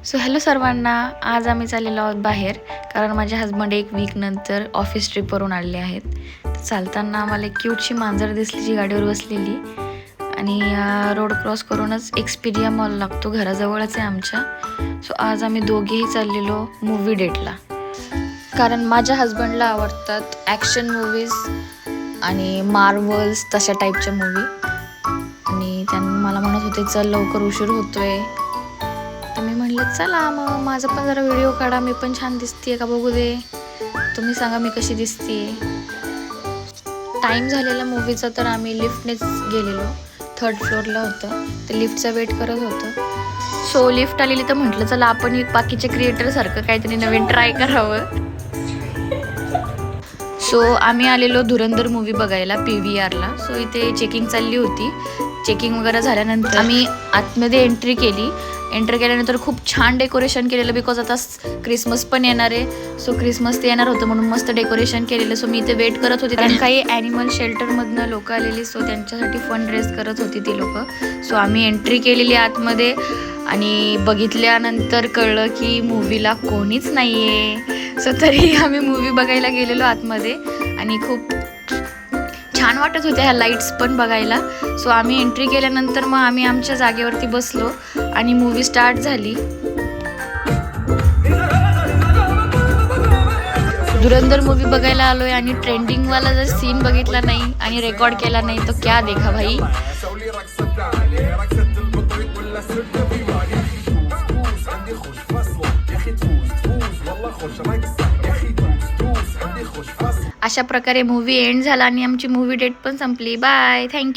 So hello सर्वांना, आज आम्ही चाललेलो आहोत बाहेर, कारण माझे हस्बंड एक वीक नंतर ऑफिस ट्रिपवरून आलेले आहेत. चालताना आम्हाला एक क्यूटशी मांजर दिसली जी गाडीवर बसलेली, आणि रोड क्रॉस करूनच एक्सपिरिया मॉल लागतो, घराजवळच आहे आमच्या. सो आज आम्ही दोघेही चाललेलो मूवी डेटला, कारण माझ्या हस्बंडला आवडतात ॲक्शन मूवीज आणि मार्वल्स तशा टाईपच्या मूवी. आणि त्यांनी मला म्हणत होते चल लवकर उशीर होतोय, तर मी म्हटलं चला मग माझा पण जरा व्हिडिओ काढा, मी पण छान दिसते का बघू दे, तुम्ही सांगा मी कशी दिसते. टाईम झालेला मूवीचा, तर आम्ही लिफ्टनेच गेलेलो, 3rd फ्लोअरला होतं, तर लिफ्टचा वेट करत होतं. सो लिफ्ट आलेली तर म्हटलं चला आपण बाकीच्या क्रिएटरसारखं काहीतरी नवीन ट्राय करावं. सो आम्ही आलेलो धुरंधर मूवी बघायला PVRला. सो इथे चेकिंग चालली होती. चेकिंग वगैरे झाल्यानंतर आम्ही आतमध्ये एंट्री केल्यानंतर खूप छान डेकोरेशन केलेलं, बिकॉज आता क्रिसमस पण येणार आहे. सो क्रिसमस ते येणार होतं म्हणून मस्त डेकोरेशन केलेलं. सो मी इथे वेट करत होते, कारण काही ॲनिमल शेल्टरमधनं लोक आलेली, सो त्यांच्यासाठी फंड रेज करत होती ती लोक. सो आम्ही एंट्री केलेली आतमध्ये, आणि बघितल्यानंतर कळलं की मूवीला कोणीच नाही आहे. सो तरी आम्ही मूवी बघायला गेलेलो आतमध्ये, आणि खूप छान वाटत होत्या ह्या लाईट्स पण बघायला. सो आम्ही एंट्री केल्यानंतर मग आम्ही आमच्या जागेवरती बसलो आणि मूवी स्टार्ट झाली. धुरंधर मूवी बघायला आलोय आणि ट्रेंडिंगवाला जर सीन बघितला नाही आणि रेकॉर्ड केला नाही तो क्या देखा भाई. अशा प्रकारे मूवी एंड झाला आणि आमची मूवी डेट पण संपली. Bye, thank you.